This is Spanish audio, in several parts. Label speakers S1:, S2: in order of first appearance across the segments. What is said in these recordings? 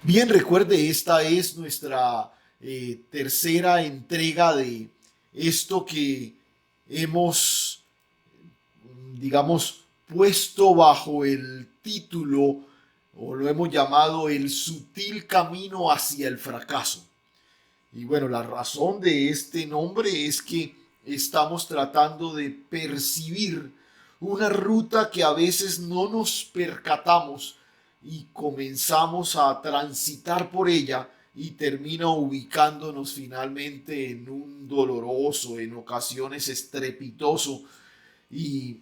S1: Bien, recuerde, esta es nuestra tercera entrega de esto que hemos, digamos, puesto bajo el título o lo hemos llamado el sutil camino hacia el fracaso. Y bueno, la razón de este nombre es que estamos tratando de percibir una ruta que a veces no nos percatamos y comenzamos a transitar por ella y termina ubicándonos finalmente en un doloroso, en ocasiones estrepitoso y,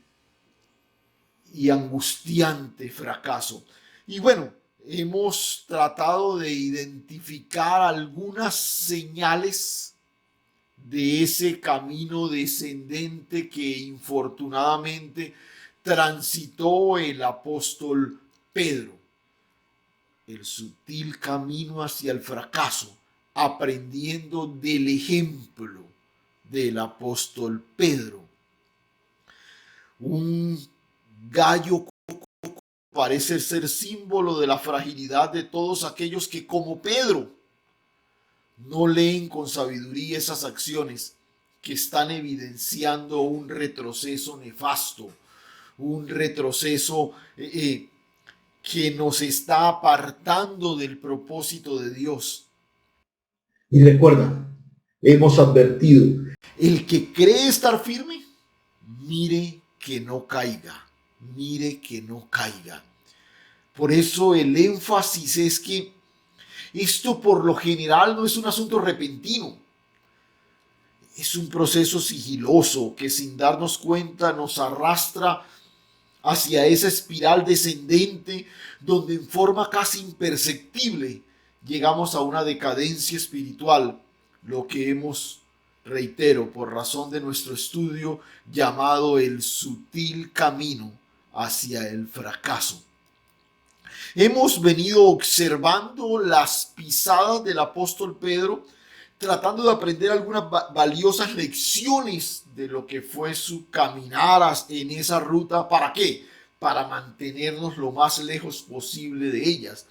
S1: y angustiante fracaso. Y bueno, hemos tratado de identificar algunas señales de ese camino descendente que infortunadamente transitó el apóstol Pedro, el sutil camino hacia el fracaso, aprendiendo del ejemplo del apóstol Pedro. Un gallo parece ser símbolo de la fragilidad de todos aquellos que, como Pedro, no leen con sabiduría esas acciones que están evidenciando un retroceso nefasto, un retroceso que nos está apartando del propósito de Dios.
S2: Y recuerda, hemos advertido.
S1: El que cree estar firme, mire que no caiga, mire que no caiga. Por eso el énfasis es que esto por lo general no es un asunto repentino. Es un proceso sigiloso que sin darnos cuenta nos arrastra hacia esa espiral descendente donde en forma casi imperceptible llegamos a una decadencia espiritual, lo que hemos, reitero, por razón de nuestro estudio, llamado el sutil camino hacia el fracaso. Hemos venido observando las pisadas del apóstol Pedro, tratando de aprender algunas valiosas lecciones de lo que fue su caminar en esa ruta. ¿Para qué? Para mantenernos lo más lejos posible de ellas.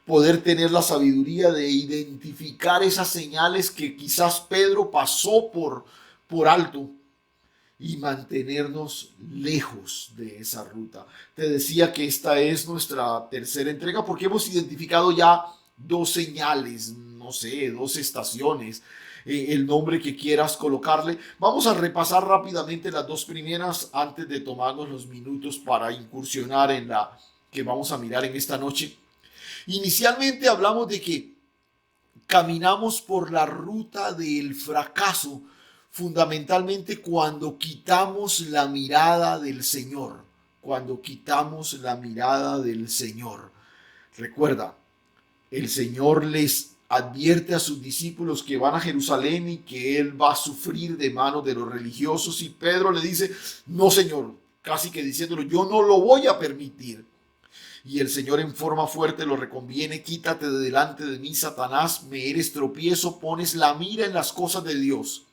S1: Poder tener la sabiduría de identificar esas señales que quizás Pedro pasó por alto y mantenernos lejos de esa ruta. Te decía que esta es nuestra tercera entrega porque hemos identificado ya dos señales, no sé, dos estaciones, el nombre que quieras colocarle. Vamos a repasar rápidamente las dos primeras antes de tomarnos los minutos para incursionar en la que vamos a mirar en esta noche. Inicialmente hablamos de que caminamos por la ruta del fracaso fundamentalmente cuando quitamos la mirada del Señor, cuando quitamos la mirada del Señor. Recuerda, el Señor les advierte a sus discípulos que van a Jerusalén y que Él va a sufrir de manos de los religiosos y Pedro le dice, no Señor, casi que diciéndolo, yo no lo voy a permitir. Y el Señor en forma fuerte lo reconviene, quítate de delante de mí, Satanás, me eres tropiezo, pones la mira en las cosas de Dios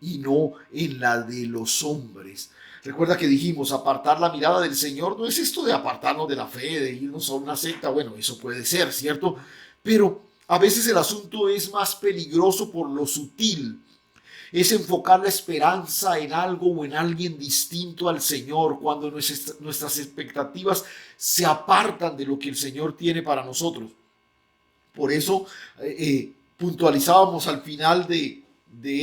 S1: y no en la de los hombres. Recuerda que dijimos, apartar la mirada del Señor no es esto de apartarnos de la fe, de irnos a una secta, bueno, eso puede ser, ¿cierto? Pero a veces el asunto es más peligroso por lo sutil, es enfocar la esperanza en algo o en alguien distinto al Señor cuando nuestras expectativas se apartan de lo que el Señor tiene para nosotros. Por eso puntualizábamos al final de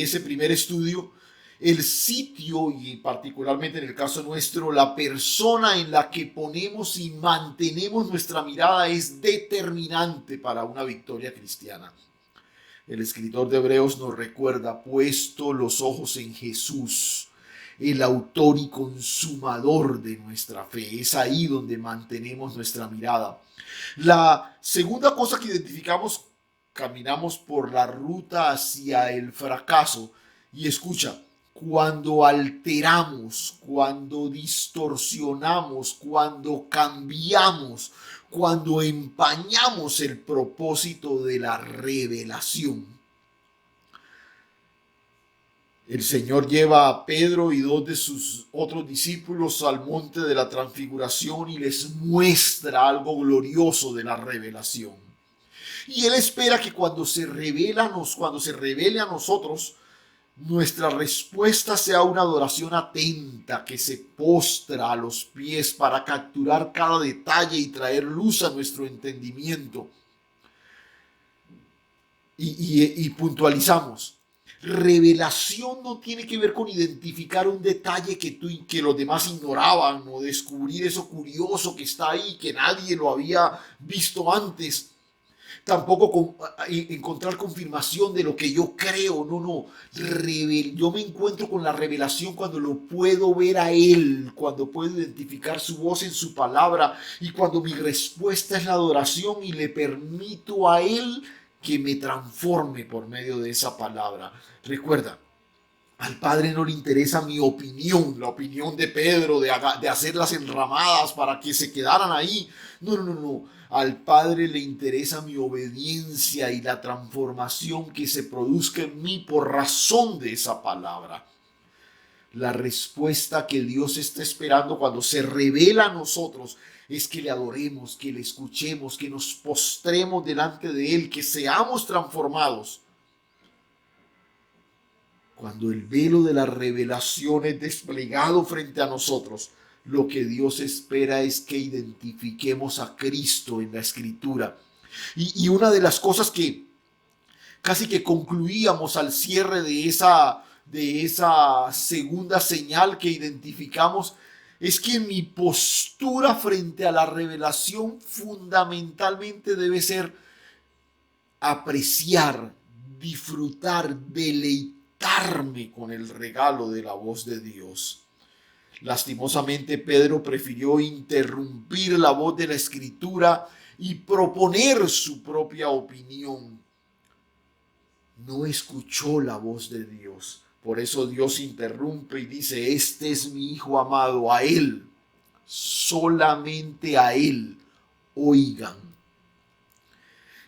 S1: ese primer estudio el sitio y particularmente en el caso nuestro la persona en la que ponemos y mantenemos nuestra mirada es determinante para una victoria cristiana. El escritor de Hebreos nos recuerda, puesto los ojos en Jesús, el autor y consumador de nuestra fe. Es ahí donde mantenemos nuestra mirada. La segunda cosa que identificamos, caminamos por la ruta hacia el fracaso. Y escucha, cuando alteramos, cuando distorsionamos, cuando cambiamos, cuando empañamos el propósito de la revelación. El Señor lleva a Pedro y dos de sus otros discípulos al monte de la transfiguración y les muestra algo glorioso de la revelación. Y Él espera que cuando se revele a nosotros, nuestra respuesta sea una adoración atenta que se postra a los pies para capturar cada detalle y traer luz a nuestro entendimiento. Y puntualizamos. Revelación no tiene que ver con identificar un detalle que los demás ignoraban o descubrir eso curioso que está ahí, que nadie lo había visto antes. Tampoco encontrar confirmación de lo que yo creo. No. Yo me encuentro con la revelación cuando lo puedo ver a Él, cuando puedo identificar su voz en su palabra y cuando mi respuesta es la adoración y le permito a Él que me transforme por medio de esa palabra. Recuerda, al Padre no le interesa mi opinión, la opinión de Pedro de hacer las enramadas para que se quedaran ahí. No. Al Padre le interesa mi obediencia y la transformación que se produzca en mí por razón de esa palabra. La respuesta que Dios está esperando cuando se revela a nosotros es que le adoremos, que le escuchemos, que nos postremos delante de Él, que seamos transformados. Cuando el velo de la revelación es desplegado frente a nosotros, lo que Dios espera es que identifiquemos a Cristo en la Escritura. Y una de las cosas que casi que concluíamos al cierre de esa segunda señal que identificamos es que mi postura frente a la revelación fundamentalmente debe ser apreciar, disfrutar, deleitarme con el regalo de la voz de Dios. Lastimosamente, Pedro prefirió interrumpir la voz de la Escritura y proponer su propia opinión. No escuchó la voz de Dios. Por eso Dios interrumpe y dice: este es mi Hijo amado, a Él, solamente a Él, oigan.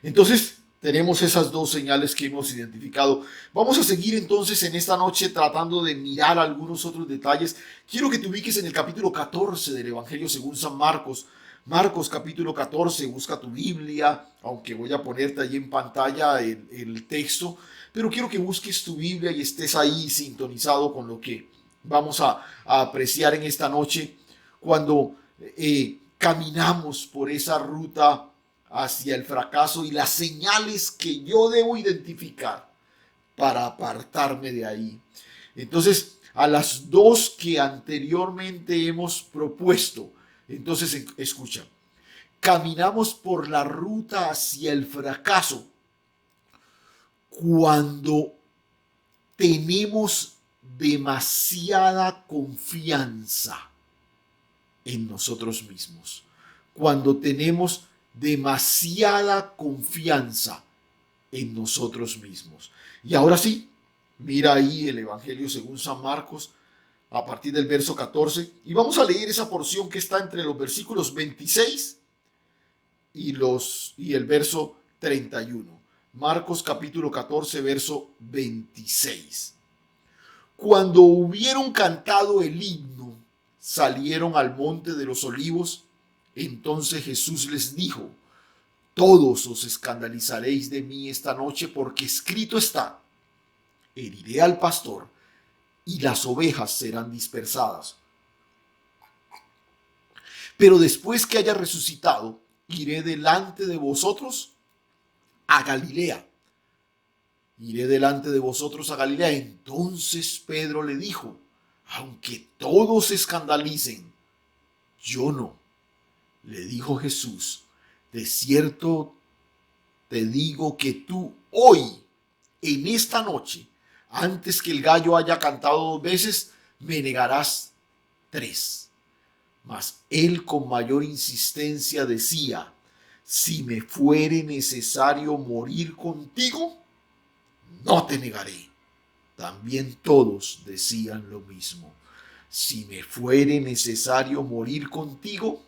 S1: Entonces, tenemos esas dos señales que hemos identificado. Vamos a seguir entonces en esta noche tratando de mirar algunos otros detalles. Quiero que te ubiques en el capítulo 14 del Evangelio según San Marcos. Marcos capítulo 14, busca tu Biblia, aunque voy a ponerte ahí en pantalla el texto, pero quiero que busques tu Biblia y estés ahí sintonizado con lo que vamos a apreciar en esta noche cuando caminamos por esa ruta hacia el fracaso y las señales que yo debo identificar para apartarme de ahí. Entonces, a las dos que anteriormente hemos propuesto, entonces escucha, caminamos por la ruta hacia el fracaso cuando tenemos demasiada confianza en nosotros mismos, cuando tenemos demasiada confianza en nosotros mismos. Y ahora sí, mira ahí el Evangelio según San Marcos a partir del verso 14 y vamos a leer esa porción que está entre los versículos 26 y el verso 31. Marcos capítulo 14, verso 26. Cuando hubieron cantado el himno, salieron al monte de los olivos. Entonces Jesús les dijo: todos os escandalizaréis de mí esta noche, porque escrito está: heriré al pastor y las ovejas serán dispersadas. Pero después que haya resucitado, iré delante de vosotros a Galilea. Iré delante de vosotros a Galilea. Entonces Pedro le dijo: aunque todos se escandalicen, yo no. Le dijo Jesús: de cierto te digo que tú hoy, en esta noche, antes que el gallo haya cantado 2 veces, me negarás 3. Mas él con mayor insistencia decía: si me fuere necesario morir contigo, no te negaré. También todos decían lo mismo: si me fuere necesario morir contigo,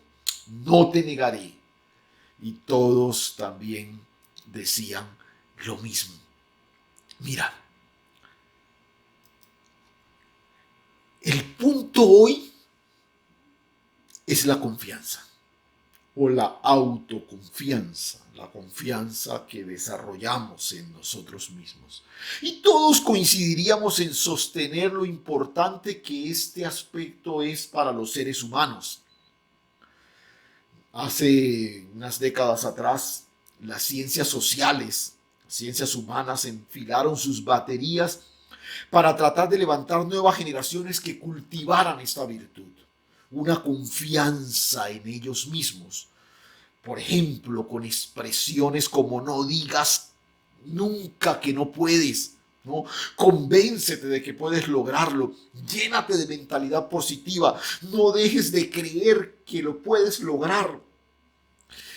S1: no te negaré. Y todos también decían lo mismo. Mira, el punto hoy es la confianza. o la autoconfianza, la confianza que desarrollamos en nosotros mismos. Y todos coincidiríamos en sostener lo importante que este aspecto es para los seres humanos. Hace unas décadas atrás, las ciencias sociales, las ciencias humanas enfilaron sus baterías para tratar de levantar nuevas generaciones que cultivaran esta virtud, una confianza en ellos mismos. Por ejemplo, con expresiones como no digas nunca que no puedes, ¿no? Convéncete de que puedes lograrlo, llénate de mentalidad positiva, no dejes de creer que lo puedes lograr.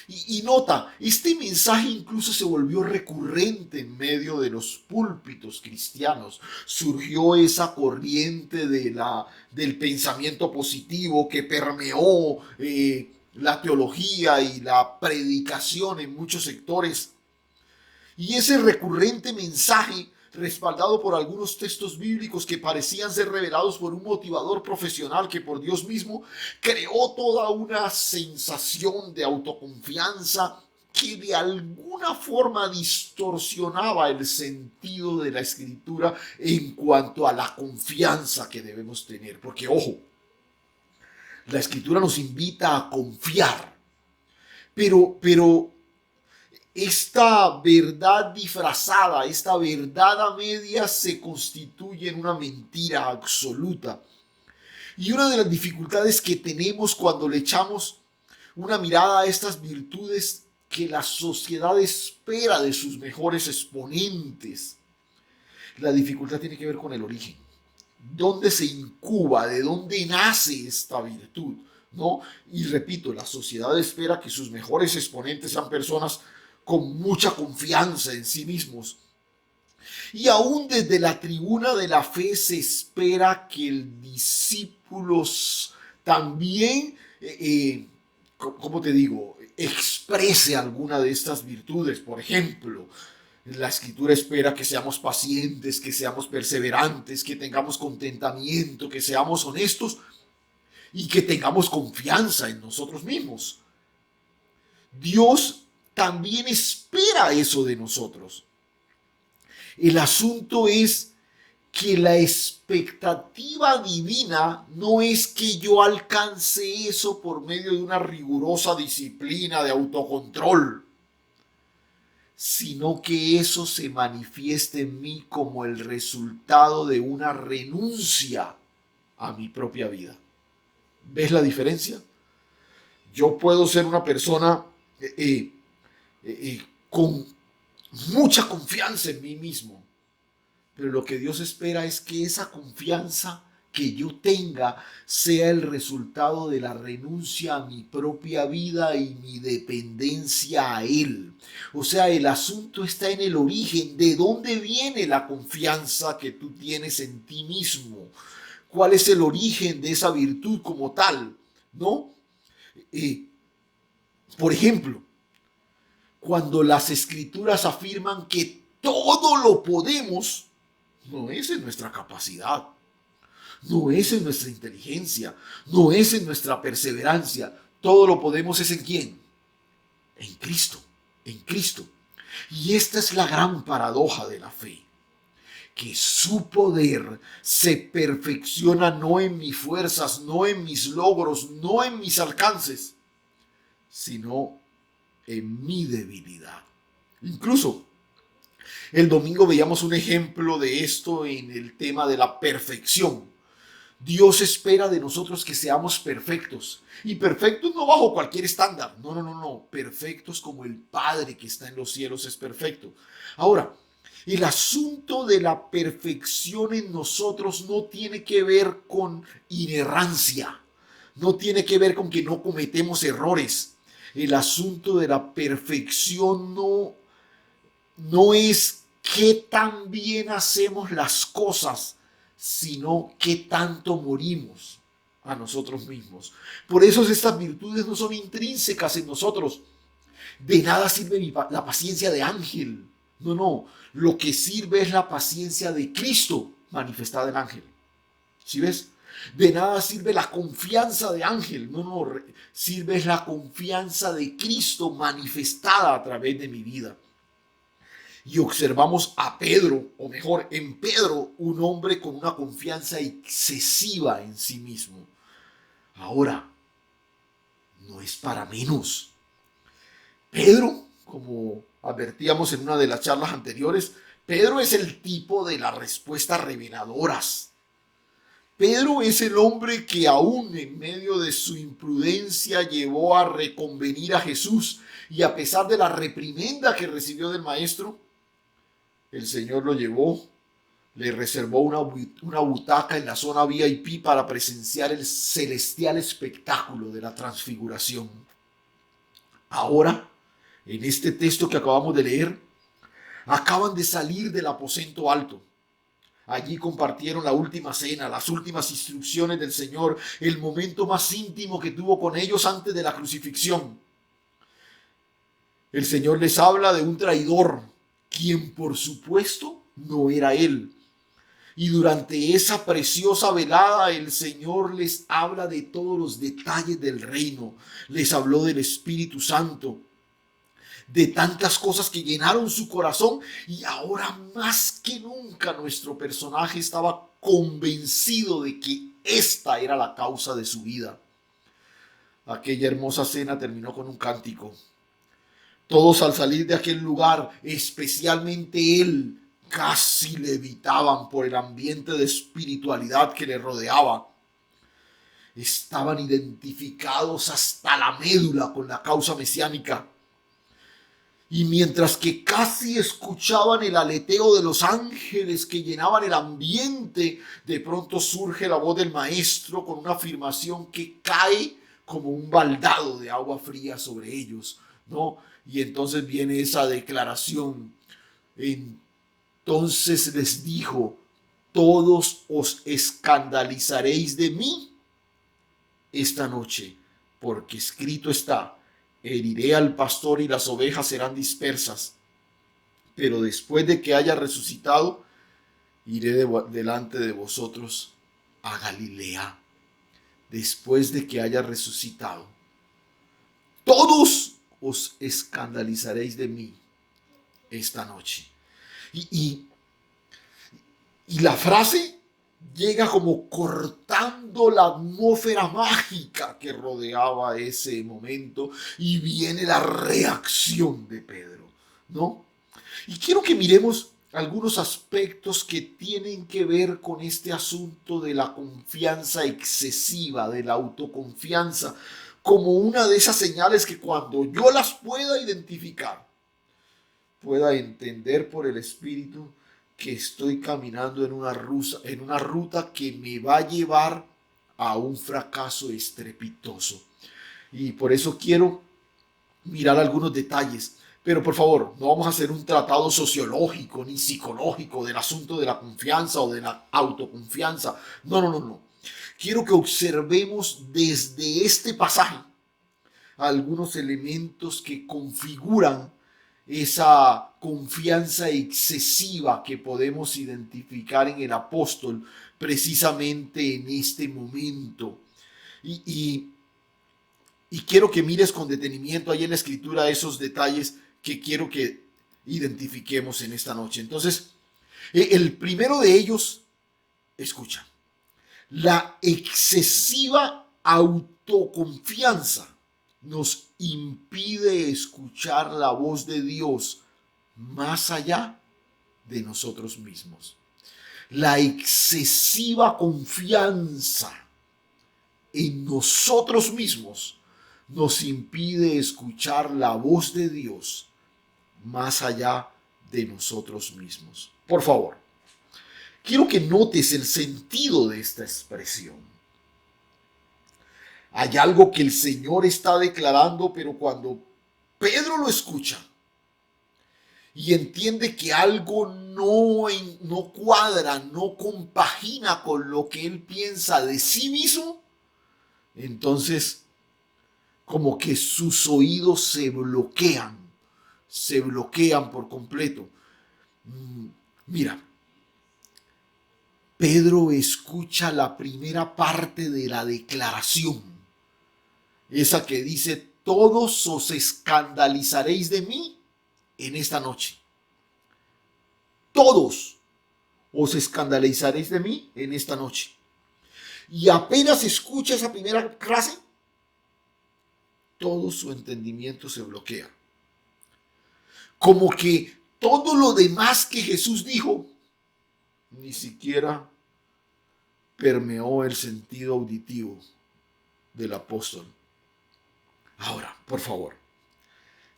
S1: Y nota, este mensaje incluso se volvió recurrente en medio de los púlpitos cristianos. Surgió esa corriente del pensamiento positivo que permeó la teología y la predicación en muchos sectores. Y ese recurrente mensaje, respaldado por algunos textos bíblicos que parecían ser revelados por un motivador profesional que por Dios mismo, creó toda una sensación de autoconfianza que de alguna forma distorsionaba el sentido de la escritura en cuanto a la confianza que debemos tener. Porque, ojo, la escritura nos invita a confiar, pero esta verdad disfrazada, esta verdad a medias se constituye en una mentira absoluta. Y una de las dificultades que tenemos cuando le echamos una mirada a estas virtudes que la sociedad espera de sus mejores exponentes, la dificultad tiene que ver con el origen. ¿Dónde se incuba? ¿De dónde nace esta virtud? ¿No? Y repito, la sociedad espera que sus mejores exponentes sean personas con mucha confianza en sí mismos. Y aún desde la tribuna de la fe se espera que el discípulo también, ¿cómo te digo?, exprese alguna de estas virtudes. Por ejemplo, la escritura espera que seamos pacientes, que seamos perseverantes, que tengamos contentamiento, que seamos honestos y que tengamos confianza en nosotros mismos. Dios también espera eso de nosotros. El asunto es que la expectativa divina no es que yo alcance eso por medio de una rigurosa disciplina de autocontrol, sino que eso se manifieste en mí como el resultado de una renuncia a mi propia vida. ¿Ves la diferencia? Yo puedo ser una persona con mucha confianza en mí mismo, pero lo que Dios espera es que esa confianza que yo tenga sea el resultado de la renuncia a mi propia vida y mi dependencia a Él. O sea, el asunto está en el origen. ¿De dónde viene la confianza que tú tienes en ti mismo? ¿Cuál es el origen de esa virtud como tal? ¿No? Por ejemplo, cuando las escrituras afirman que todo lo podemos, no es en nuestra capacidad, no es en nuestra inteligencia, no es en nuestra perseverancia. Todo lo podemos es en ¿quién? En Cristo, en Cristo. Y esta es la gran paradoja de la fe, que su poder se perfecciona no en mis fuerzas, no en mis logros, no en mis alcances, sino en mi debilidad. Incluso el domingo veíamos un ejemplo de esto en el tema de la perfección. Dios espera de nosotros que seamos perfectos. Y perfectos no bajo cualquier estándar. No. Perfectos como el Padre que está en los cielos es perfecto. Ahora, el asunto de la perfección en nosotros no tiene que ver con inerrancia. No tiene que ver con que no cometemos errores. El asunto de la perfección no es qué tan bien hacemos las cosas, sino qué tanto morimos a nosotros mismos. Por eso estas virtudes no son intrínsecas en nosotros. De nada sirve la paciencia de ángel. No. Lo que sirve es la paciencia de Cristo manifestada en ángel. ¿Sí ves? De nada sirve la confianza de ángel, sirve la confianza de Cristo manifestada a través de mi vida. Y observamos a Pedro, o mejor, en Pedro, un hombre con una confianza excesiva en sí mismo. Ahora, no es para menos. Pedro, como advertíamos en una de las charlas anteriores, Pedro es el tipo de las respuestas reveladoras. Pedro es el hombre que aún en medio de su imprudencia llevó a reconvenir a Jesús, y a pesar de la reprimenda que recibió del maestro, el Señor lo llevó, le reservó una butaca en la zona VIP para presenciar el celestial espectáculo de la transfiguración. Ahora, en este texto que acabamos de leer, acaban de salir del aposento alto. Allí compartieron la última cena, las últimas instrucciones del Señor, el momento más íntimo que tuvo con ellos antes de la crucifixión. El Señor les habla de un traidor, quien por supuesto no era él. Y durante esa preciosa velada el Señor les habla de todos los detalles del reino. Les habló del Espíritu Santo, de tantas cosas que llenaron su corazón, y ahora más que nunca nuestro personaje estaba convencido de que esta era la causa de su vida. Aquella hermosa cena terminó con un cántico. Todos al salir de aquel lugar, especialmente él, casi levitaban por el ambiente de espiritualidad que le rodeaba. Estaban identificados hasta la médula con la causa mesiánica. Y mientras que casi escuchaban el aleteo de los ángeles que llenaban el ambiente, de pronto surge la voz del maestro con una afirmación que cae como un baldado de agua fría sobre ellos, ¿no? Y entonces viene esa declaración. Entonces les dijo: todos os escandalizaréis de mí esta noche, porque escrito está: heriré al pastor y las ovejas serán dispersas. Pero después de que haya resucitado, iré delante de vosotros a Galilea. Después de que haya resucitado, todos os escandalizaréis de mí esta noche. Y la frase llega como cortando la atmósfera mágica que rodeaba ese momento, y viene la reacción de Pedro, ¿no? Y quiero que miremos algunos aspectos que tienen que ver con este asunto de la confianza excesiva, de la autoconfianza, como una de esas señales que cuando yo las pueda identificar, pueda entender por el Espíritu que estoy caminando en una ruta que me va a llevar a un fracaso estrepitoso. Y por eso quiero mirar algunos detalles. Pero por favor, no vamos a hacer un tratado sociológico ni psicológico del asunto de la confianza o de la autoconfianza. No. Quiero que observemos desde este pasaje algunos elementos que configuran esa confianza excesiva que podemos identificar en el apóstol precisamente en este momento. Y quiero que mires con detenimiento ahí en la escritura esos detalles que quiero que identifiquemos en esta noche. Entonces, el primero de ellos, escucha, la excesiva autoconfianza nos impide escuchar la voz de Dios más allá de nosotros mismos. La excesiva confianza en nosotros mismos nos impide escuchar la voz de Dios más allá de nosotros mismos. Por favor, quiero que notes el sentido de esta expresión. Hay algo que el Señor está declarando, pero cuando Pedro lo escucha y entiende que algo no cuadra, no compagina con lo que él piensa de sí mismo, entonces como que sus oídos se bloquean por completo. Mira, Pedro escucha la primera parte de la declaración, esa que dice: todos os escandalizaréis de mí en esta noche. Todos os escandalizaréis de mí en esta noche. Y apenas escucha esa primera frase, todo su entendimiento se bloquea. Como que todo lo demás que Jesús dijo ni siquiera permeó el sentido auditivo del apóstol. Ahora, por favor,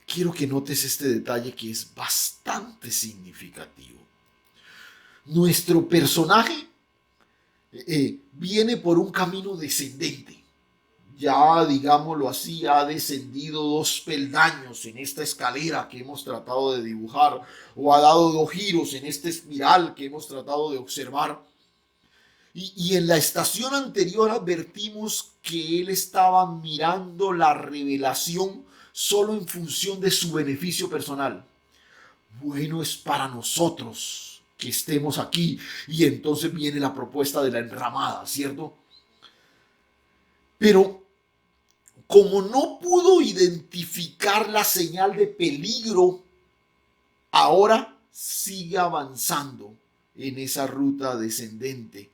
S1: quiero que notes este detalle que es bastante significativo. Nuestro personaje viene por un camino descendente. Ya, digámoslo así, ha descendido 2 peldaños en esta escalera que hemos tratado de dibujar, o ha dado 2 giros en esta espiral que hemos tratado de observar. Y en la estación anterior advertimos que él estaba mirando la revelación solo en función de su beneficio personal. Bueno es para nosotros que estemos aquí. Y entonces viene la propuesta de la enramada, ¿cierto? Pero como no pudo identificar la señal de peligro, ahora sigue avanzando en esa ruta descendente.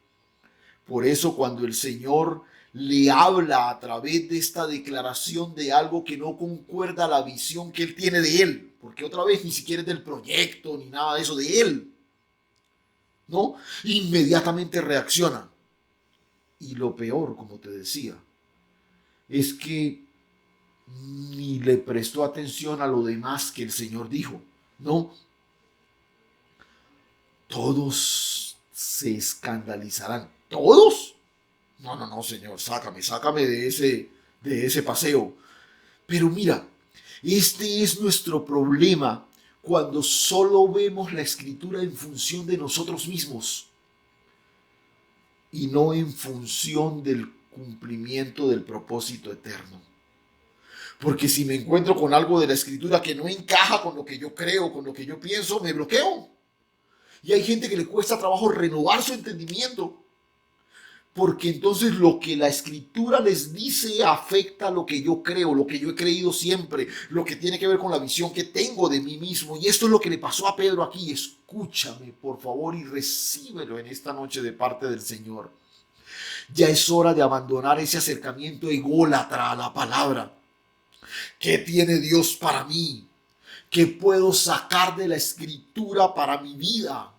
S1: Por eso cuando el Señor le habla a través de esta declaración de algo que no concuerda a la visión que él tiene de él, porque otra vez ni siquiera es del proyecto ni nada de eso, de él, ¿no? Inmediatamente reacciona. Y lo peor, como te decía, es que ni le prestó atención a lo demás que el Señor dijo, ¿no? Todos se escandalizarán. ¿Todos? No, Señor, sácame de ese paseo. Pero mira, este es nuestro problema cuando solo vemos la Escritura en función de nosotros mismos y no en función del cumplimiento del propósito eterno. Porque si me encuentro con algo de la Escritura que no encaja con lo que yo creo, con lo que yo pienso, me bloqueo. Y hay gente que le cuesta trabajo renovar su entendimiento, porque entonces lo que la Escritura les dice afecta lo que yo creo, lo que yo he creído siempre, lo que tiene que ver con la visión que tengo de mí mismo. Y esto es lo que le pasó a Pedro aquí. Escúchame, por favor, y recíbelo en esta noche de parte del Señor. Ya es hora de abandonar ese acercamiento ególatra a la palabra. ¿Qué tiene Dios para mí? ¿Qué puedo sacar de la Escritura para mi vida?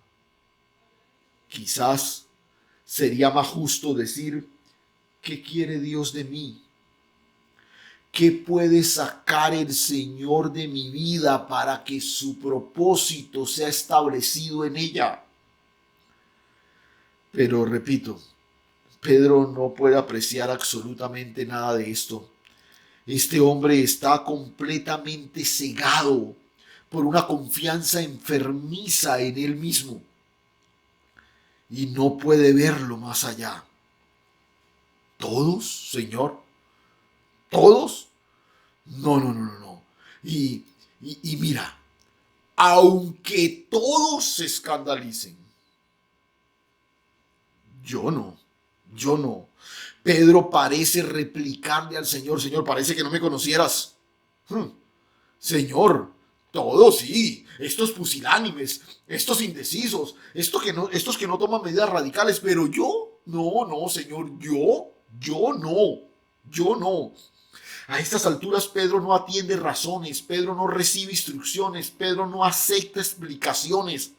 S1: Quizás sería más justo decir: ¿qué quiere Dios de mí? ¿Qué puede sacar el Señor de mi vida para que su propósito sea establecido en ella? Pero repito, Pedro no puede apreciar absolutamente nada de esto. Este hombre está completamente cegado por una confianza enfermiza en él mismo y no puede verlo más allá. ¿Todos, Señor? ¿Todos? No. Y mira, aunque todos se escandalicen, yo no. Pedro parece replicarle al Señor: Señor, parece que no me conocieras. Señor, todos sí, estos pusilánimes, estos indecisos, estos que no toman medidas radicales, pero yo, no, Señor, yo no. A estas alturas Pedro no atiende razones, Pedro no recibe instrucciones, Pedro no acepta explicaciones.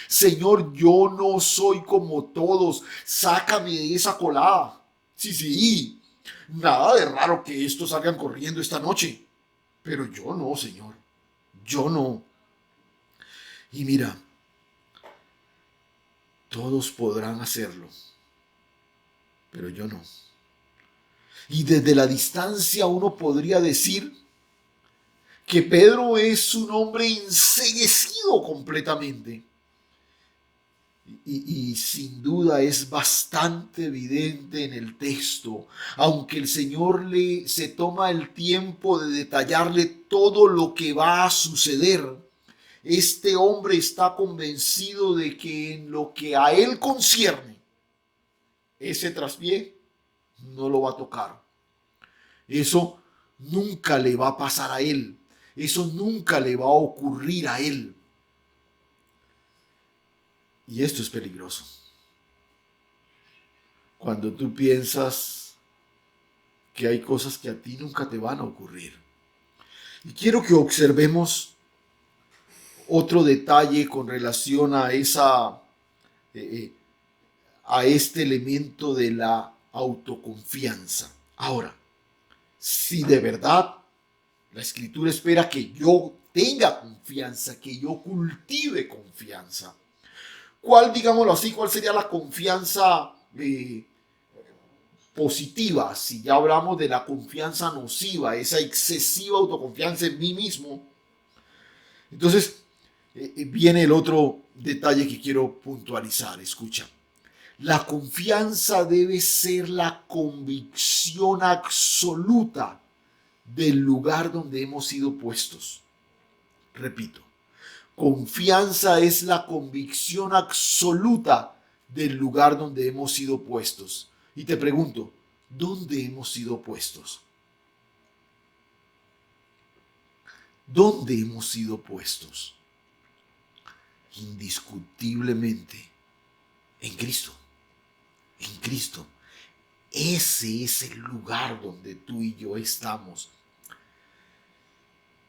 S1: Señor, yo no soy como todos, sácame de esa colada. Sí, nada de raro que estos salgan corriendo esta noche, pero yo no, Señor, yo no. Y mira, todos podrán hacerlo, pero yo no. Y desde la distancia uno podría decir que Pedro es un hombre enceguecido completamente. Y sin duda es bastante evidente en el texto, aunque el Señor se toma el tiempo de detallarle todo lo que va a suceder. Este hombre está convencido de que en lo que a él concierne, ese traspié no lo va a tocar. Eso nunca le va a pasar a él. Eso nunca le va a ocurrir a él. Y esto es peligroso. Cuando tú piensas que hay cosas que a ti nunca te van a ocurrir. Y quiero que observemos otro detalle con relación a a este elemento de la autoconfianza. Ahora, si de verdad la Escritura espera que yo tenga confianza, que yo cultive confianza, ¿cuál, digámoslo así, cuál sería la confianza positiva? Si ya hablamos de la confianza nociva, esa excesiva autoconfianza en mí mismo, entonces viene el otro detalle que quiero puntualizar. Escucha. La confianza debe ser la convicción absoluta del lugar donde hemos sido puestos. Repito, confianza es la convicción absoluta del lugar donde hemos sido puestos. Y te pregunto, ¿dónde hemos sido puestos? ¿Dónde hemos sido puestos? Indiscutiblemente en Cristo. En Cristo. Ese es el lugar donde tú y yo estamos.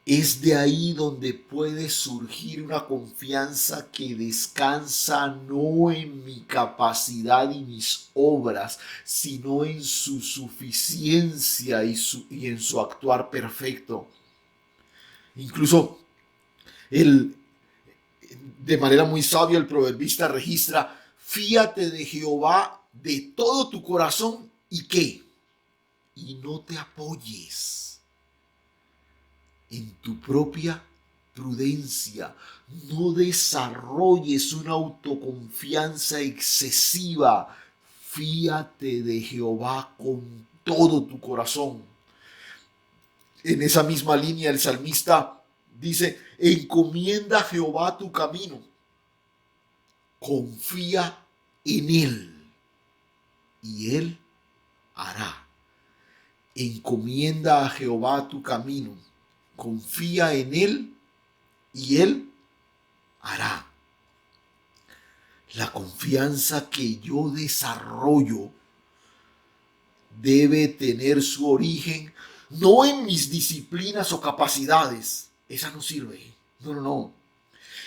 S1: Es de ahí donde puede surgir una confianza que descansa no en mi capacidad y mis obras, sino en su suficiencia y en su actuar perfecto. Incluso de manera muy sabia el proverbista registra: fíate de Jehová de todo tu corazón y ¿qué? Y no te apoyes en tu propia prudencia. No desarrolles una autoconfianza excesiva. Fíate de Jehová con todo tu corazón. En esa misma línea el salmista dice: encomienda a Jehová tu camino. Confía en él y él hará. Encomienda a Jehová tu camino. Confía en él y él hará. La confianza que yo desarrollo debe tener su origen no en mis disciplinas o capacidades. Esa no sirve. No.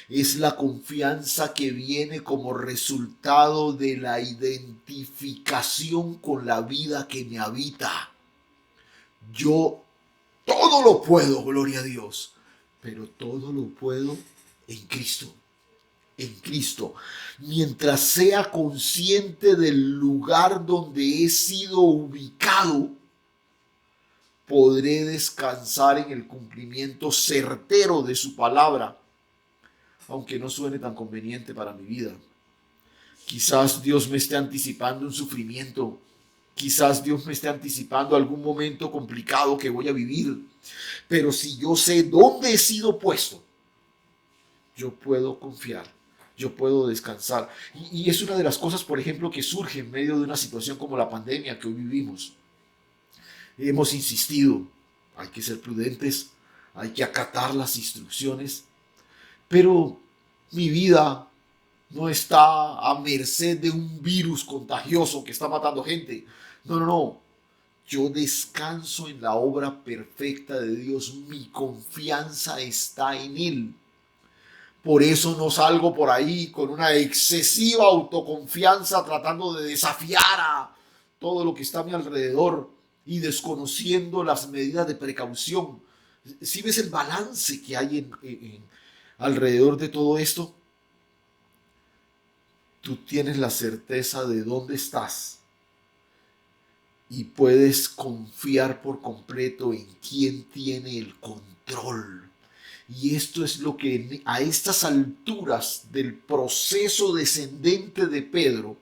S1: Es la confianza que viene como resultado de la identificación con la vida que me habita. Yo todo lo puedo, gloria a Dios, pero todo lo puedo en Cristo. En Cristo. Mientras sea consciente del lugar donde he sido ubicado, podré descansar en el cumplimiento certero de su palabra, aunque no suene tan conveniente para mi vida. Quizás Dios me esté anticipando un sufrimiento. Quizás Dios me esté anticipando algún momento complicado que voy a vivir. Pero si yo sé dónde he sido puesto, yo puedo confiar, yo puedo descansar. Y es una de las cosas, por ejemplo, que surge en medio de una situación como la pandemia que hoy vivimos. Hemos insistido, hay que ser prudentes, hay que acatar las instrucciones, pero mi vida no está a merced de un virus contagioso que está matando gente. No. Yo descanso en la obra perfecta de Dios. Mi confianza está en Él. Por eso no salgo por ahí con una excesiva autoconfianza tratando de desafiar a todo lo que está a mi alrededor y desconociendo las medidas de precaución. Si ves el balance que hay alrededor de todo esto, tú tienes la certeza de dónde estás y puedes confiar por completo en quién tiene el control. Y esto es lo que a estas alturas del proceso descendente de Pedro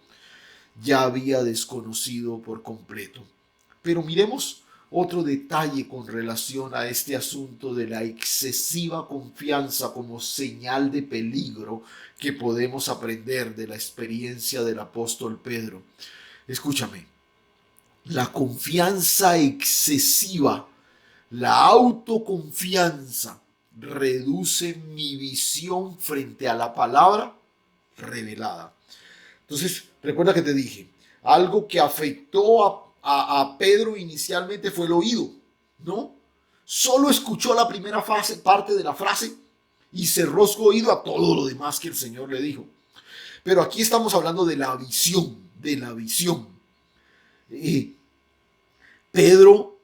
S1: ya había desconocido por completo. Pero miremos otro detalle con relación a este asunto de la excesiva confianza como señal de peligro que podemos aprender de la experiencia del apóstol Pedro. Escúchame, la confianza excesiva, la autoconfianza, reduce mi visión frente a la palabra revelada. Entonces, recuerda que te dije, algo que afectó a Pedro inicialmente fue el oído, ¿no? Solo escuchó la primera parte de la frase y cerró su oído a todo lo demás que el Señor le dijo. Pero aquí estamos hablando de la visión, de la visión. Pedro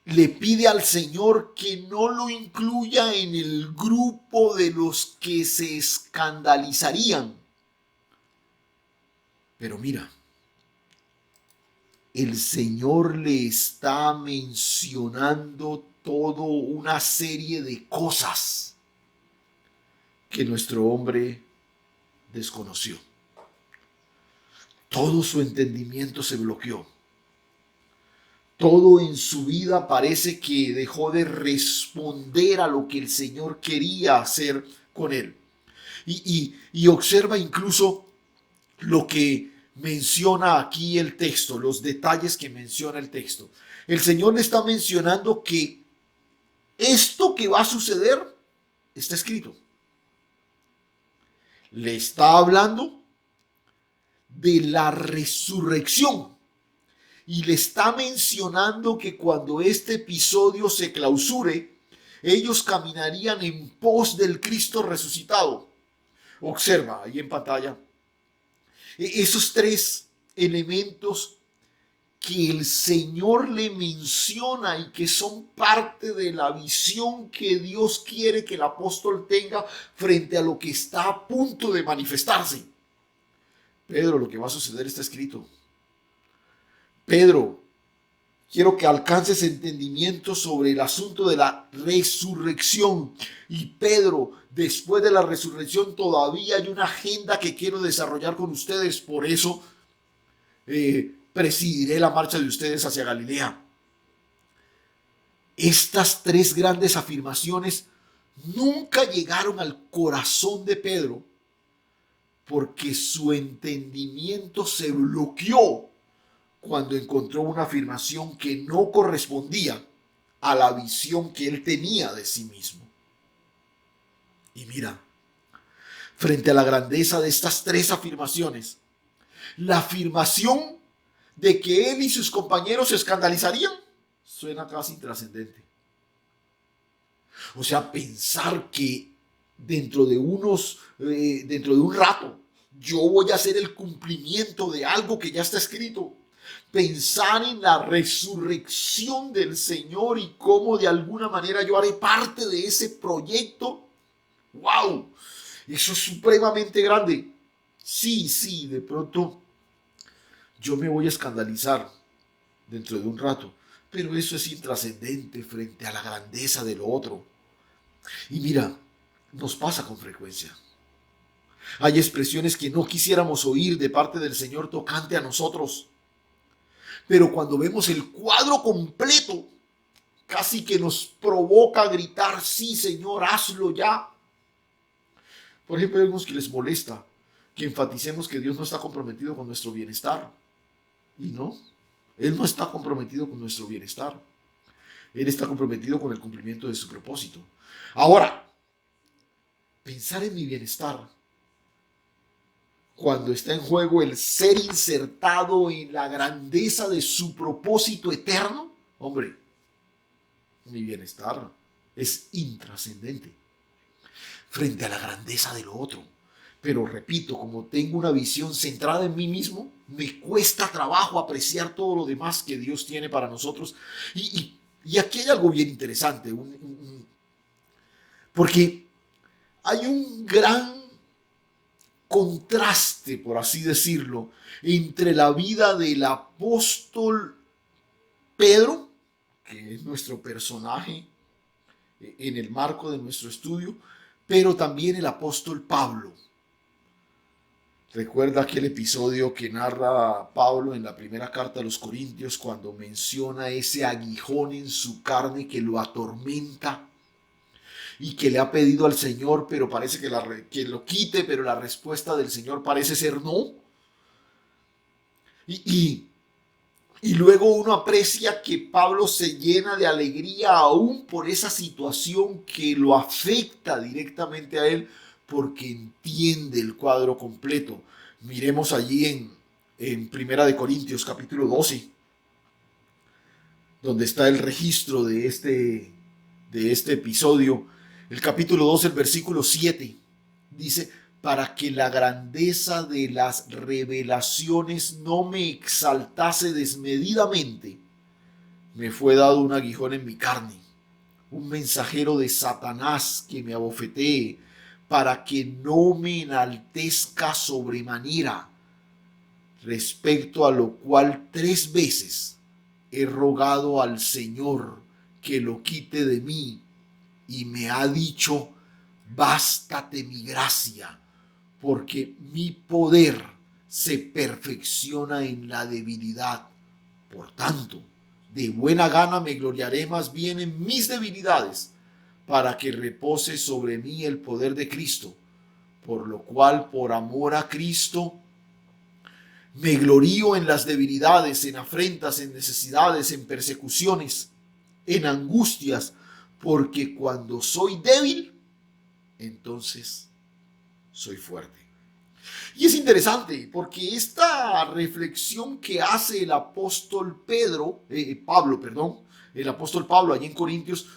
S1: le pide al Señor que no lo incluya en el grupo de los que se escandalizarían. Pero mira, el Señor le está mencionando toda una serie de cosas que nuestro hombre desconoció. Todo su entendimiento se bloqueó. Todo en su vida parece que dejó de responder a lo que el Señor quería hacer con él. Y observa incluso lo que menciona aquí el texto, los detalles que menciona el texto. El Señor le está mencionando que esto que va a suceder está escrito. Le está hablando de la resurrección. Y le está mencionando que cuando este episodio se clausure, ellos caminarían en pos del Cristo resucitado. Observa ahí en pantalla esos tres elementos que el Señor le menciona y que son parte de la visión que Dios quiere que el apóstol tenga frente a lo que está a punto de manifestarse. Pedro, lo que va a suceder está escrito. Pedro, quiero que alcances entendimiento sobre el asunto de la resurrección. Y Pedro, después de la resurrección todavía hay una agenda que quiero desarrollar con ustedes. Por eso presidiré la marcha de ustedes hacia Galilea. Estas tres grandes afirmaciones nunca llegaron al corazón de Pedro porque su entendimiento se bloqueó cuando encontró una afirmación que no correspondía a la visión que él tenía de sí mismo. Y mira, frente a la grandeza de estas tres afirmaciones, la afirmación de que él y sus compañeros se escandalizarían suena casi intrascendente. O sea, pensar que dentro de un rato, yo voy a hacer el cumplimiento de algo que ya está escrito. Pensar en la resurrección del Señor y cómo de alguna manera yo haré parte de ese proyecto. ¡Wow! Eso es supremamente grande. Sí, de pronto yo me voy a escandalizar dentro de un rato, pero eso es intrascendente frente a la grandeza de lo otro. Y mira, nos pasa con frecuencia. Hay expresiones que no quisiéramos oír de parte del Señor tocante a nosotros. Pero cuando vemos el cuadro completo, casi que nos provoca gritar, sí, Señor, hazlo ya. Por ejemplo, hay algunos que les molesta que enfaticemos que Dios no está comprometido con nuestro bienestar. Y no, Él no está comprometido con nuestro bienestar. Él está comprometido con el cumplimiento de su propósito. Ahora, pensar en mi bienestar cuando está en juego el ser insertado en la grandeza de su propósito eterno, hombre, mi bienestar es intrascendente frente a la grandeza de lo otro. Pero repito, como tengo una visión centrada en mí mismo, me cuesta trabajo apreciar todo lo demás que Dios tiene para nosotros. Y aquí hay algo bien interesante, porque hay un gran contraste, por así decirlo, entre la vida del apóstol Pedro, que es nuestro personaje en el marco de nuestro estudio, pero también el apóstol Pablo. Recuerda aquel episodio que narra Pablo en la primera carta a los Corintios cuando menciona ese aguijón en su carne que lo atormenta y que le ha pedido al Señor, pero parece que lo quite, pero la respuesta del Señor parece ser no. Y, y, y luego uno aprecia que Pablo se llena de alegría aún por esa situación que lo afecta directamente a él, porque entiende el cuadro completo. Miremos allí en Primera de Corintios capítulo 12, donde está el registro de este episodio. El capítulo 12, el versículo 7, dice: para que la grandeza de las revelaciones no me exaltase desmedidamente, me fue dado un aguijón en mi carne, un mensajero de Satanás que me abofetee, para que no me enaltezca sobremanera, respecto a lo cual 3 veces he rogado al Señor que lo quite de mí, y me ha dicho: bástate mi gracia, porque mi poder se perfecciona en la debilidad. Por tanto, de buena gana me gloriaré más bien en mis debilidades, para que repose sobre mí el poder de Cristo. Por lo cual, por amor a Cristo, me glorío en las debilidades, en afrentas, en necesidades, en persecuciones, en angustias, porque cuando soy débil, entonces soy fuerte. Y es interesante porque esta reflexión que hace el apóstol el apóstol Pablo allí en Corintios,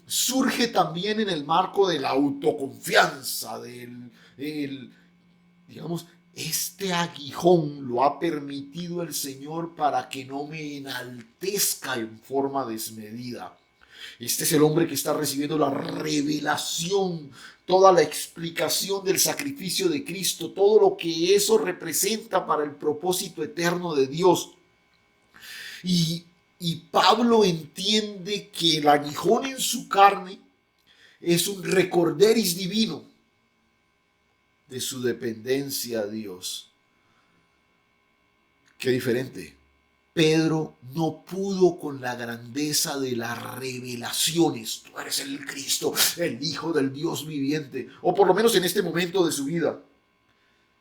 S1: surge también en el marco de la autoconfianza, digamos, este aguijón lo ha permitido el Señor para que no me enaltezca en forma desmedida. Este es el hombre que está recibiendo la revelación, toda la explicación del sacrificio de Cristo, todo lo que eso representa para el propósito eterno de Dios. Y Pablo entiende que el aguijón en su carne es un recorderis divino de su dependencia a Dios. Qué diferente. Pedro no pudo con la grandeza de las revelaciones. Tú eres el Cristo, el Hijo del Dios viviente, o por lo menos en este momento de su vida.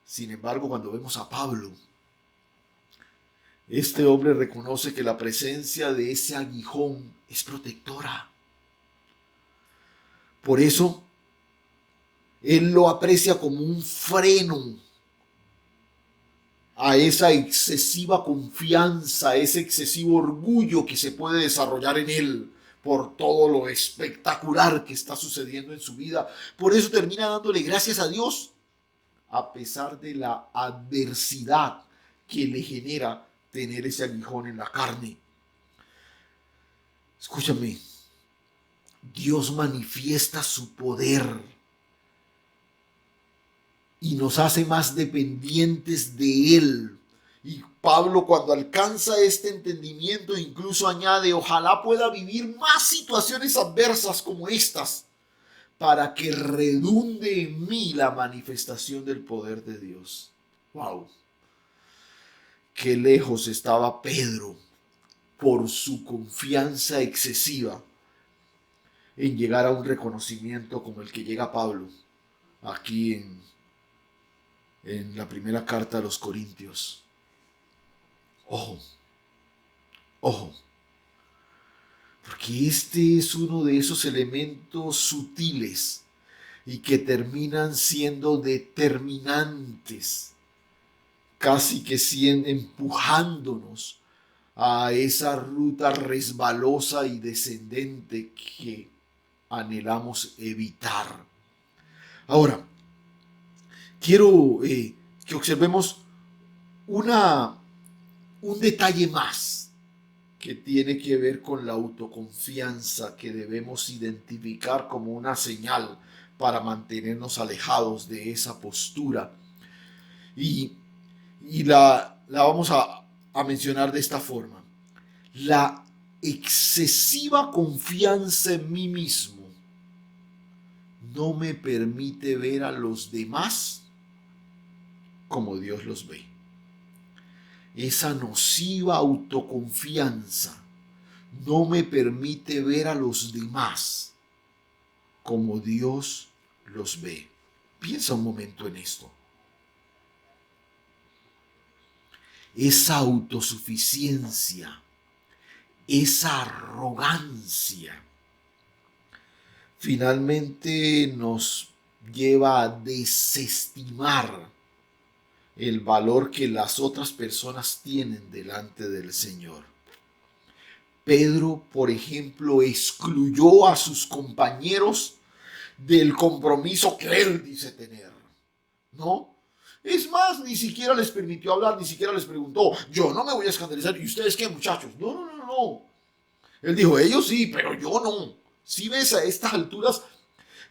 S1: Sin embargo, cuando vemos a Pablo, este hombre reconoce que la presencia de ese aguijón es protectora. Por eso, él lo aprecia como un freno a esa excesiva confianza, ese excesivo orgullo que se puede desarrollar en él por todo lo espectacular que está sucediendo en su vida. Por eso termina dándole gracias a Dios, a pesar de la adversidad que le genera tener ese aguijón en la carne. Escúchame, Dios manifiesta su poder y nos hace más dependientes de Él. Y Pablo, cuando alcanza este entendimiento, incluso añade: ojalá pueda vivir más situaciones adversas como estas, para que redunde en mí la manifestación del poder de Dios. ¡Wow! Qué lejos estaba Pedro por su confianza excesiva en llegar a un reconocimiento como el que llega Pablo aquí en la primera carta a los Corintios. Ojo, ojo, porque este es uno de esos elementos sutiles y que terminan siendo determinantes, casi que empujándonos a esa ruta resbalosa y descendente que anhelamos evitar. Ahora, quiero que observemos un detalle más que tiene que ver con la autoconfianza que debemos identificar como una señal para mantenernos alejados de esa postura. Y la vamos a mencionar de esta forma. La excesiva confianza en mí mismo no me permite ver a los demás como Dios los ve. Esa nociva autoconfianza no me permite ver a los demás como Dios los ve. Piensa un momento en esto. Esa autosuficiencia, esa arrogancia, finalmente nos lleva a desestimar el valor que las otras personas tienen delante del Señor. Pedro, por ejemplo, excluyó a sus compañeros del compromiso que él dice tener, ¿no? Es más, ni siquiera les permitió hablar, ni siquiera les preguntó, yo no me voy a escandalizar, ¿y ustedes qué, muchachos? No. Él dijo, ellos sí, pero yo no. Si ves, a estas alturas,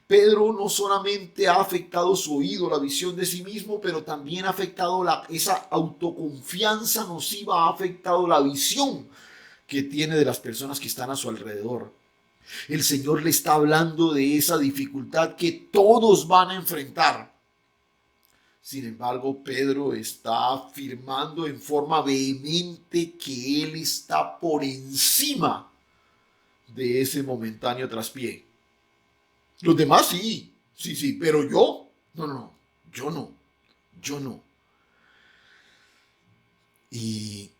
S1: Pedro no solamente ha afectado su oído, la visión de sí mismo, pero también ha afectado esa autoconfianza nociva, ha afectado la visión que tiene de las personas que están a su alrededor. El Señor le está hablando de esa dificultad que todos van a enfrentar. Sin embargo, Pedro está afirmando en forma vehemente que él está por encima de ese momentáneo traspié. Los demás sí, pero yo no. Y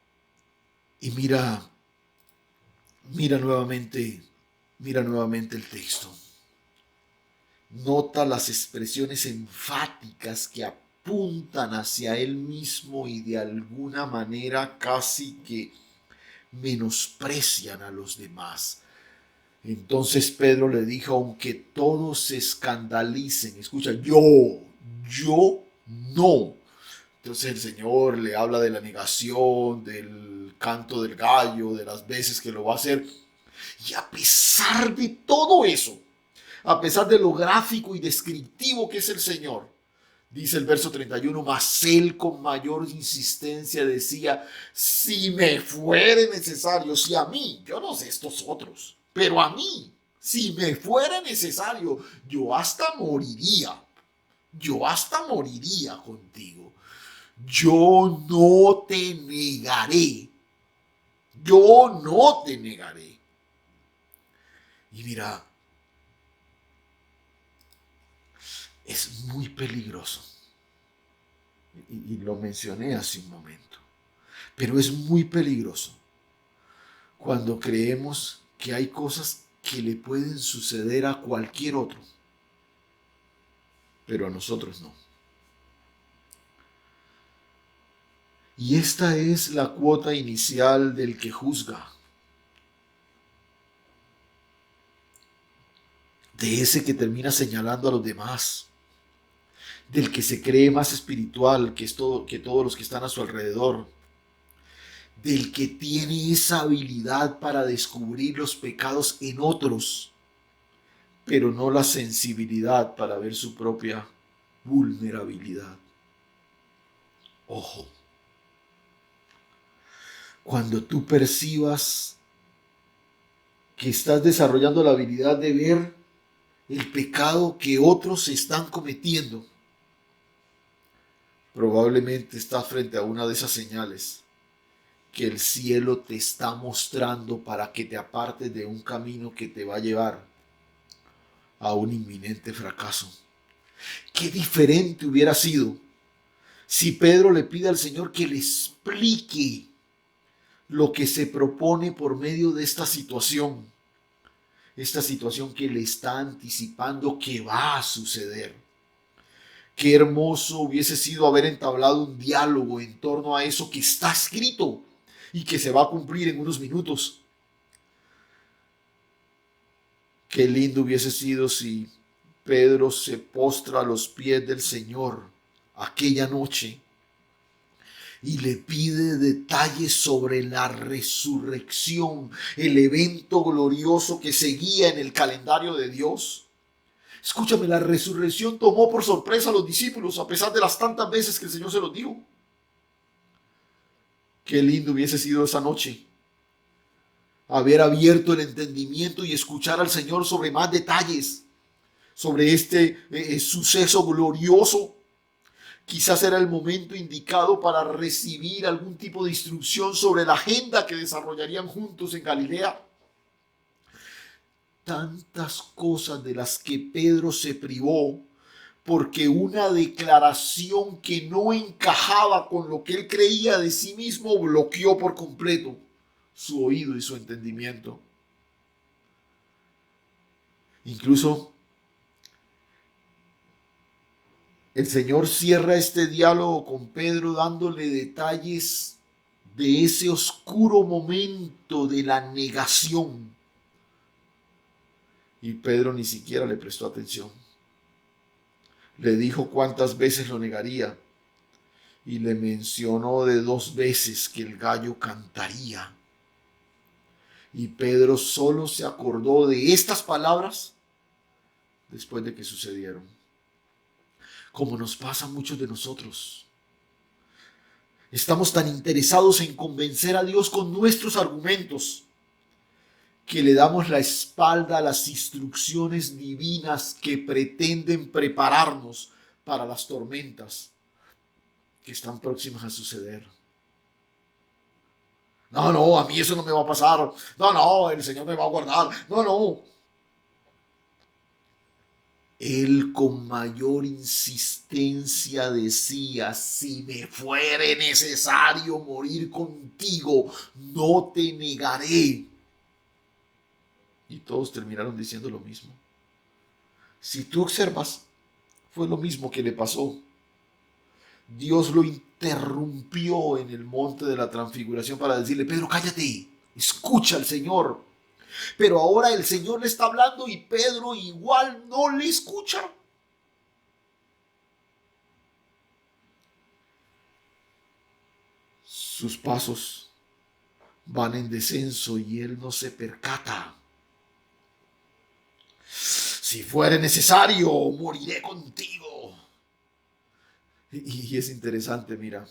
S1: mira nuevamente el texto. Nota las expresiones enfáticas que apuntan hacia él mismo y de alguna manera casi que menosprecian a los demás. Entonces Pedro le dijo, aunque todos se escandalicen, escucha, yo no. Entonces el Señor le habla de la negación, del canto del gallo, de las veces que lo va a hacer. Y a pesar de todo eso, a pesar de lo gráfico y descriptivo que es el Señor, dice el verso 31, mas él con mayor insistencia decía, si me fuere necesario, si a mí, yo no sé estos otros, pero a mí, si me fuera necesario, yo hasta moriría contigo. Yo no te negaré. Y mira, es muy peligroso. Y lo mencioné hace un momento. Pero es muy peligroso cuando creemos que hay cosas que le pueden suceder a cualquier otro, pero a nosotros no. Y esta es la cuota inicial del que juzga, de ese que termina señalando a los demás, del que se cree más espiritual que todos los que están a su alrededor, del que tiene esa habilidad para descubrir los pecados en otros, pero no la sensibilidad para ver su propia vulnerabilidad. Ojo, cuando tú percibas que estás desarrollando la habilidad de ver el pecado que otros están cometiendo, probablemente estás frente a una de esas señales que el cielo te está mostrando para que te apartes de un camino que te va a llevar a un inminente fracaso. Qué diferente hubiera sido si Pedro le pide al Señor que le explique lo que se propone por medio de esta situación que le está anticipando que va a suceder. Qué hermoso hubiese sido haber entablado un diálogo en torno a eso que está escrito y que se va a cumplir en unos minutos. Qué lindo hubiese sido si Pedro se postra a los pies del Señor aquella noche y le pide detalles sobre la resurrección, el evento glorioso que seguía en el calendario de Dios. Escúchame, la resurrección tomó por sorpresa a los discípulos a pesar de las tantas veces que el Señor se los dijo. Qué lindo hubiese sido esa noche haber abierto el entendimiento y escuchar al Señor sobre más detalles, sobre este suceso glorioso Quizás era el momento indicado para recibir algún tipo de instrucción sobre la agenda que desarrollarían juntos en Galilea. Tantas cosas de las que Pedro se privó porque una declaración que no encajaba con lo que él creía de sí mismo bloqueó por completo su oído y su entendimiento. Incluso el Señor cierra este diálogo con Pedro dándole detalles de ese oscuro momento de la negación. Y Pedro ni siquiera le prestó atención. Le dijo cuántas veces lo negaría y le mencionó de 2 veces que el gallo cantaría. Y Pedro solo se acordó de estas palabras después de que sucedieron. Como nos pasa a muchos de nosotros. Estamos tan interesados en convencer a Dios con nuestros argumentos que le damos la espalda a las instrucciones divinas que pretenden prepararnos para las tormentas que están próximas a suceder. No, a mí eso no me va a pasar. No, el Señor me va a guardar. No. Él con mayor insistencia decía, si me fuere necesario morir contigo, no te negaré. Y todos terminaron diciendo lo mismo. Si tú observas, fue lo mismo que le pasó. Dios lo interrumpió en el monte de la transfiguración para decirle, Pedro, cállate, escucha al Señor. Pero ahora el Señor le está hablando y Pedro igual no le escucha. Sus pasos van en descenso y él no se percata. Si fuere necesario, moriré contigo. Y es interesante, mira.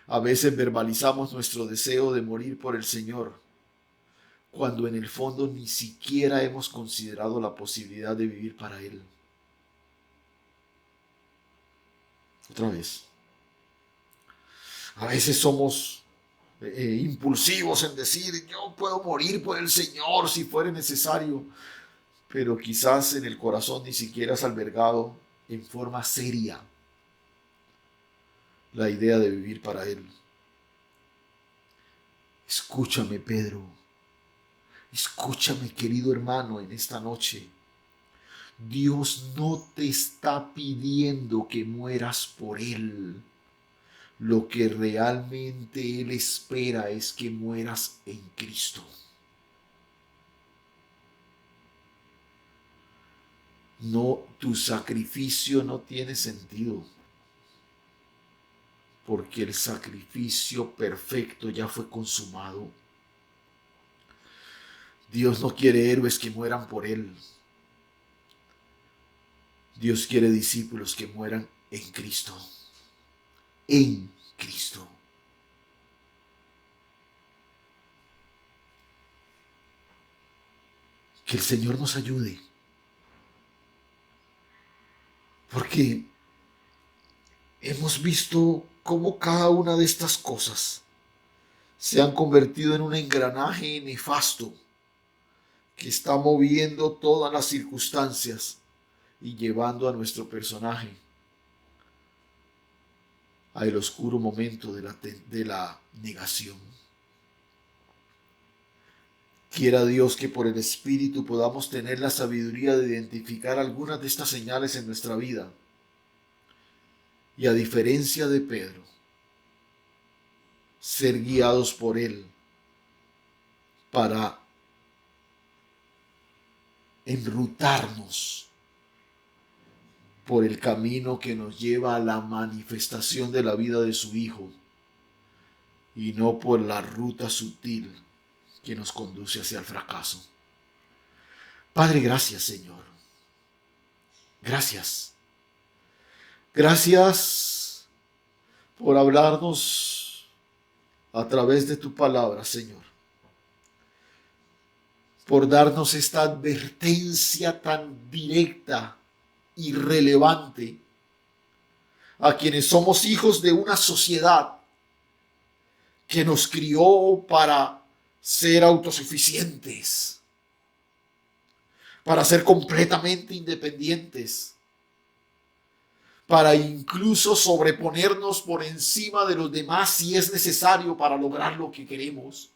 S1: A veces verbalizamos nuestro deseo de morir por el Señor, cuando en el fondo ni siquiera hemos considerado la posibilidad de vivir para Él. Otra vez. A veces somos impulsivos en decir, yo puedo morir por el Señor si fuere necesario, pero quizás en el corazón ni siquiera has albergado en forma seria la idea de vivir para Él. Escúchame, Pedro. Escúchame, querido hermano, en esta noche. Dios no te está pidiendo que mueras por Él. Lo que realmente Él espera es que mueras en Cristo. No, tu sacrificio no tiene sentido, porque el sacrificio perfecto ya fue consumado. Dios no quiere héroes que mueran por Él. Dios quiere discípulos que mueran en Cristo. En Cristo. Que el Señor nos ayude. Porque hemos visto cómo cada una de estas cosas se han convertido en un engranaje nefasto que está moviendo todas las circunstancias y llevando a nuestro personaje al oscuro momento de la negación. Quiera Dios que por el Espíritu podamos tener la sabiduría de identificar algunas de estas señales en nuestra vida. Y a diferencia de Pedro, ser guiados por Él para enrutarnos por el camino que nos lleva a la manifestación de la vida de su Hijo y no por la ruta sutil que nos conduce hacia el fracaso. Padre, gracias, Señor. Gracias. Gracias por hablarnos a través de tu palabra, Señor. Por darnos esta advertencia tan directa y relevante a quienes somos hijos de una sociedad que nos crió para ser autosuficientes, para ser completamente independientes, para incluso sobreponernos por encima de los demás si es necesario para lograr lo que queremos.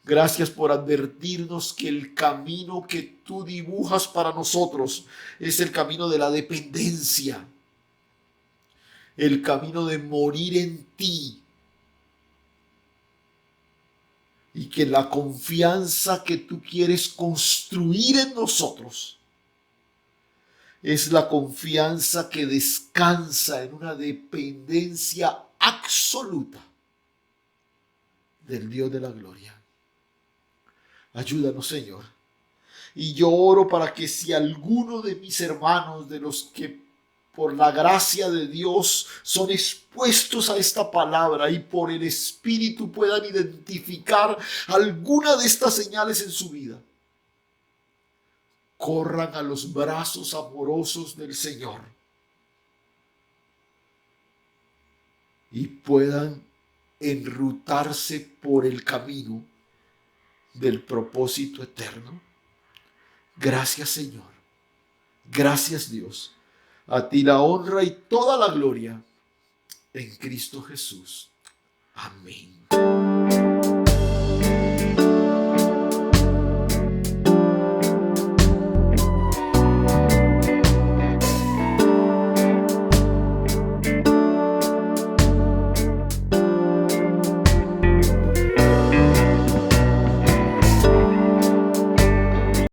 S1: Gracias por advertirnos que el camino que tú dibujas para nosotros es el camino de la dependencia, el camino de morir en ti, y que la confianza que tú quieres construir en nosotros es la confianza que descansa en una dependencia absoluta del Dios de la gloria. Ayúdanos, Señor. Y yo oro para que si alguno de mis hermanos, de los que por la gracia de Dios son expuestos a esta palabra y por el Espíritu puedan identificar alguna de estas señales en su vida, corran a los brazos amorosos del Señor y puedan enrutarse por el camino del propósito eterno. Gracias, Señor. Gracias, Dios. A ti la honra y toda la gloria en Cristo Jesús. Amén.